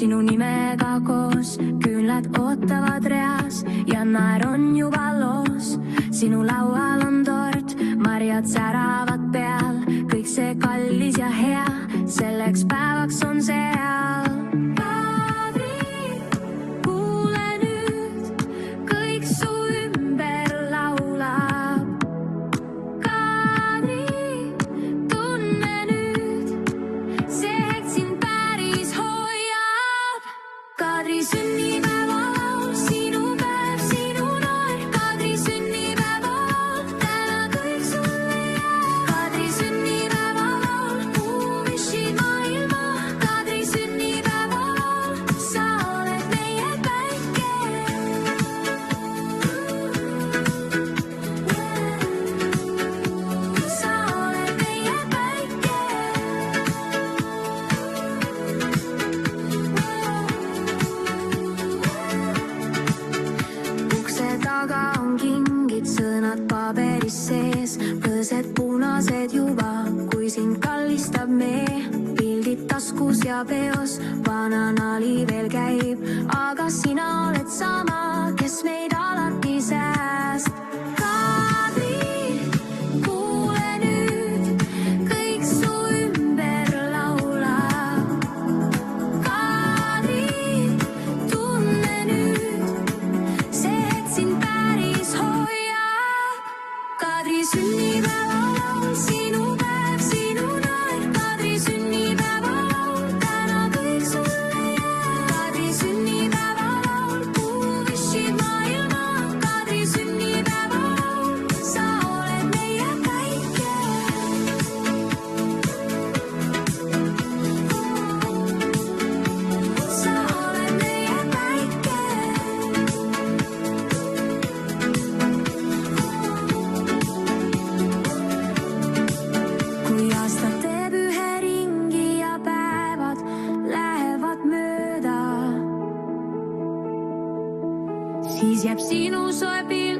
sinu nimega koos, küünlad ootavad reas ja naer on juba loos. Sinu laual on tort, marjad säravad peal, kõik see kallis ja hea, selleks päevaks on seal. Sõnad paberis sees, põsed punased juba, kui sind kallistab mee. Pildid taskus ja peos, bananali veel käib, aga sina oled sama, kes meid alati sääst. Kadri, kuule nüüd, kõik su ümber laulab. Kadri, tunne nüüd, see hetk sind päris hoiab. Kadri sünnipäeva laul, sinu päev, sinu naer. Kadri sünnipäeva laul, täna kõik sulle jääb. Kadri sünnipäeva laul, puuvishid maailma. Kadri sünnipäeva laul, sa oled meie päike. Sa oled meie päike. Kui aastad teeb ühe ringi ja päevad lähevad mööda, siis jääb sinu soe pilv.